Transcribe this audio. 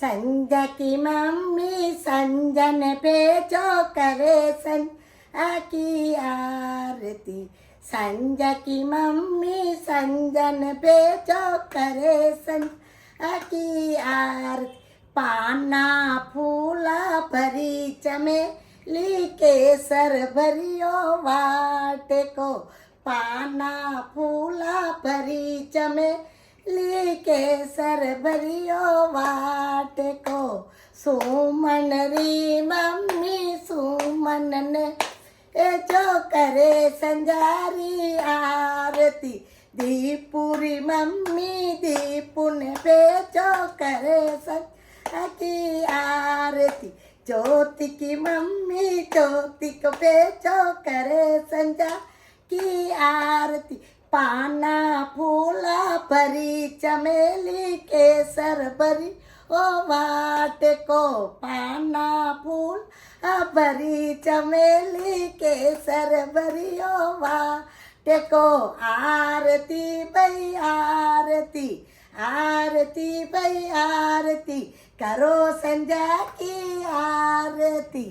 संजा की मम्मी संजन पे जो करे संजा की आरती। संजा की मम्मी संजन पे जो करे संजा की आरती। पाना फूला भरी चमेली केसर भरियो वाटको। पाना फूला भरी चमेली केसर भरियो वाटको। सुमन री मम्मी सुमन ने जो करे संजारी आरती। दीपुरी मम्मी दीपुन पे जो करे संजा की आरती। ज्योति की मम्मी ज्योति को पे जो करे संजा की आरती। पाना फूला भरी चमेली केसर भरी ओ वाटको। पाना फूल भरी चमेली केसर भरी ओ वाटको। आरती भई आरती आरती भई आरती करो संजा की आरती।